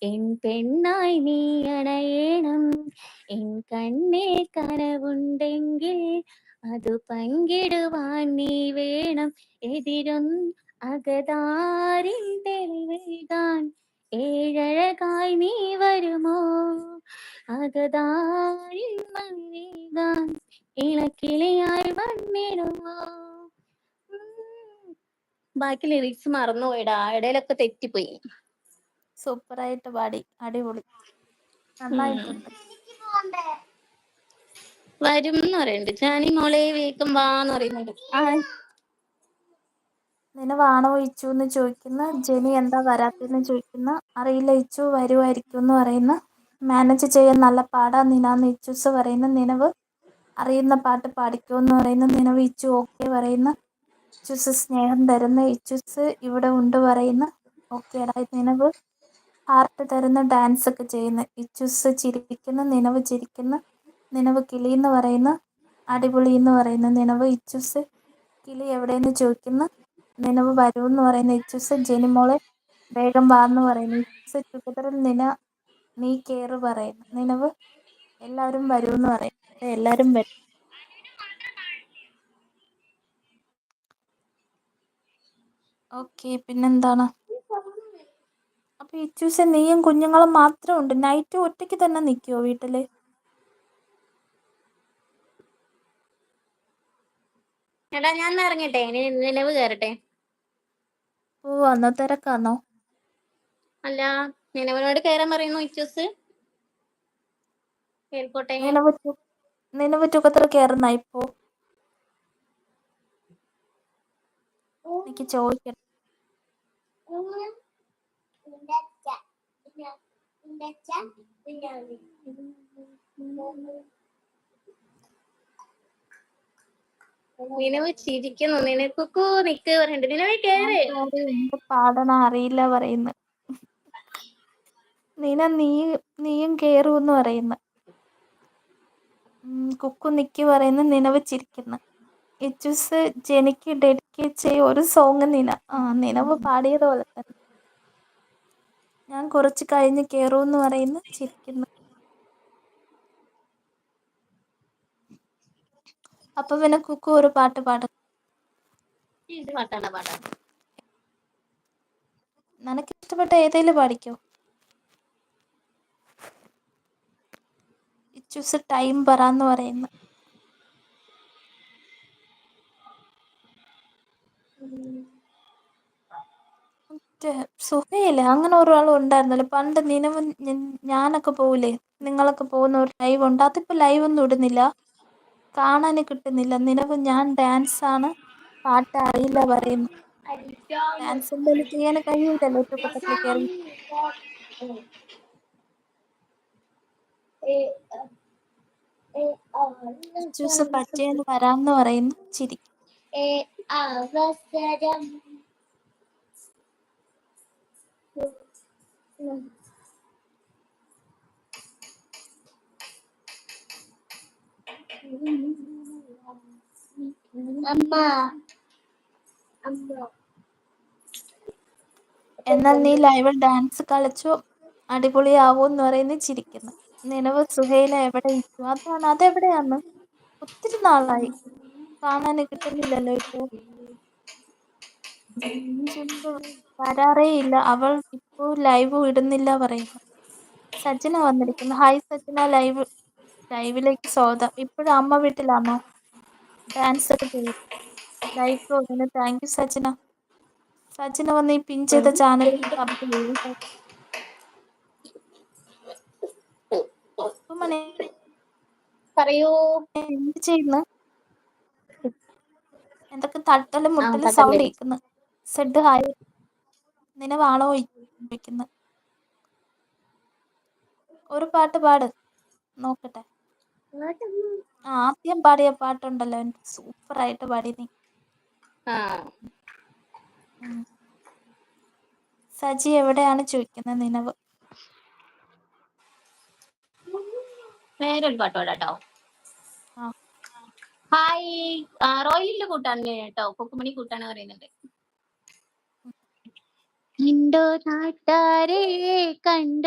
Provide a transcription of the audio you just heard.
N പെണ്ണായി നീ അണയണം. N കണ്ണിൽ കനവുണ്ടെങ്കിൽ അത് പങ്കിടുവാൻ നീ വേണം. എതിരും അകതാരിൻ തെളിവെഴുതാൻ ഏഴഴകായി നീ വരുമോ? അകതാരിൻ മണ്ണെഴുതാൻ ഇളക്കിളിയായി വന്നിടുമോ? ബാക്കി ലിറിക്സ് മറന്നുപോയിടാ, ഇടയിലൊക്കെ തെറ്റിപ്പോയി. സൂപ്പറായിട്ട് പാടി, അടിപൊളി, നന്നായിട്ടുണ്ട്. വരും എന്ന് പറയുന്നുണ്ട്. ജാനി മോളെ വേഗം വാന്ന് പറയുന്നുണ്ട്. നിനവാണോ ഇച്ചു എന്ന് ചോദിക്കുന്ന ജെനി, എന്താ വരാത്തെന്ന് ചോദിക്കുന്ന, അറിയില്ല ഇച്ചു വരുമായിരിക്കും എന്ന് പറയുന്ന, മാനേജ് ചെയ്യാൻ നല്ല പാടാ നിനാന്ന് ഇച്ചൂസ് പറയുന്ന, നിനവ് അറിയുന്ന പാട്ട് പാടിക്കോ എന്ന് പറയുന്ന, നിനവ് ഇച്ചു ഓക്കെ പറയുന്ന, ഇച്ചൂസ് സ്നേഹം തരുന്ന, ഇച്ചൂസ് ഇവിടെ ഉണ്ട് പറയുന്ന, ഓക്കേടാ. നിനവ് ഹാർട്ട് തരുന്ന, ഡാൻസ് ഒക്കെ ചെയ്യുന്ന, ഇച്ചൂസ് ചിരിക്കുന്ന, നിനവ് ചിരിക്കുന്ന, നിനവ് കിളി എന്ന് പറയുന്ന, അടിപൊളി എന്ന് പറയുന്ന, നിനവ് ഇച്ചൂസ് കിളി എവിടെയെന്ന് ചോദിക്കുന്ന, നിനവ് വരൂന്ന് പറയുന്ന, ഇച്ചൂസ് ജെനിമോളെ വേഗം വാന്ന് പറയുന്നു, ഇച്ചൂസ് ടുഗദറിൽ നീ കേറ് പറയുന്നു, നിനവ് എല്ലാവരും വരൂന്ന് പറയുന്നു. എല്ലാവരും വരും. ഓക്കെ, പിന്നെന്താണ്? അപ്പൊ ഇച്ചൂസ് നീയും കുഞ്ഞുങ്ങളും മാത്രം ഉണ്ട്. നൈറ്റ് ഒറ്റയ്ക്ക് തന്നെ നിൽക്കുവോ വീട്ടില്? എടാ ഞാൻ ഇറങ്ങട്ടെ, നിലവ് കയറട്ടെ. ഓ, അന്നോ തിരക്കാന്നോ? അല്ല, നിലവിനോട് കയറാൻ പറയുന്നു ഇച്ചൂസ്. കേൾക്കോട്ടെ. നിനവ് ടുഗദർ കയറുന്ന ഇപ്പോ? എനിക്ക് ചോദിക്കട്ടെ. നിലവ് ചിരിക്കുന്നു. നിനക്കു നിക്ക് പറയണ്ട്. നിലവേ കേറ്. എന്ത് പാടണ അറിയില്ല പറയുന്നു. നീയും കേറൂന്ന് പറയുന്നു. കുക്കു നിക്ക് പറയുന്നു. നിനവ് ചിരിക്കുന്നു. ഇച്ചൂസ് ജെനിക്ക് ഡെഡിക്കേറ്റ് ചെയ്യ ഒരു സോങ് നിനവ് പാടിയതുപോലെ തന്നെ. ഞാൻ കുറച്ച് കഴിഞ്ഞ് കേറൂന്ന് പറയുന്നു, ചിരിക്കുന്നു. അപ്പൊ പിന്നെ കുക്കു ഒരു പാട്ട് പാടും. ഇത് പാട്ടാണ് പാടാ. നിനക്ക് ഇഷ്ടപ്പെട്ട ഏതേലും പാടിക്കോ. ഇച്ചൂസ് ടൈം പറയാന്ന് പറയുന്നു. സുഹയില്ലേ, അങ്ങനെ ഒരാളും ഉണ്ടായിരുന്നല്ലോ പണ്ട്. നിനവ് ഞാനൊക്കെ പോവില്ലേ, നിങ്ങളൊക്കെ പോകുന്ന ഒരു ലൈവ് ഉണ്ട്. അതിപ്പോ ലൈവ് ഒന്നും ഇടുന്നില്ല, കാണാന് കിട്ടുന്നില്ല. നിനവ് ഞാൻ ഡാൻസ് ആണ്, പാട്ട് അറിയില്ല പറയുന്നു. ഡാൻസ് എന്തായാലും ചെയ്യാൻ കഴിയില്ലല്ലോ ടുഗദറിൽ കയറി. ഇച്ചൂസ് പച്ചയെന്ന് വരാന്ന് പറയുന്നു, ചിരി. അവസരം എന്നാൽ നീ ലൈവിൽ ഡാൻസ് കളിച്ചു അടിപൊളിയാവൂന്ന് പറയുന്നു, ചിരിക്കുന്നു. നിനവ് സുഹൈല എവിടെ ഇച്ചു? അതെവിടെയാന്ന്? ഒത്തിരി നാളായി, കാണാന് കിട്ടുന്നില്ലല്ലോ ഇപ്പോ. ഇച്ചൂസ് വരാറേ ഇല്ല, അവൾ ഇപ്പോ ലൈവ് ഇടുന്നില്ല പറയുന്നു. സജ്ജന വന്നിരിക്കുന്നു. ഹായ് സജ്ജന, ലൈവിലേക്ക് സ്വാഗതം. ഇപ്പോഴും അമ്മ വീട്ടിലാണോ? ഡാൻസ് ഒക്കെ ചെയ്യും. ലൈക്ക് കൊടുക്കുന്നു. താങ്ക് യു സജ്ജന. സജ്ജന വന്ന് ഈ പിൻ ചെയ്ത ചാനലിൽ സബ് ചെയ്യും. പറയൂ. എന്ത് ചെയ്യുന്നു? എന്തൊക്കെ തട്ടലും മുട്ടലും സൗണ്ട് തട്ടല്ലേ. കേൾക്കുന്നു. Z hi. നിനവാണോ ചോദിക്കുന്നു. ഒരു പാട്ട് പാട് നോക്കട്ടെ. ആദ്യം പാടിയ പാട്ടുണ്ടല്ലോ, സൂപ്പറായിട്ട് പാടി നീ. സജി എവിടെയാണ് ചോദിക്കുന്നത് നിനവ്. വേറൊരു പാട്ട് പാടാട്ടോ. ഹായ്, റോയിലിന്റെ കൂട്ടാണ് കേട്ടോ, പൊക്കുമണി കൂട്ടാണ് പറയുന്നുണ്ട്. കണ്ടോ നാട്ടാരെ കണ്ടോ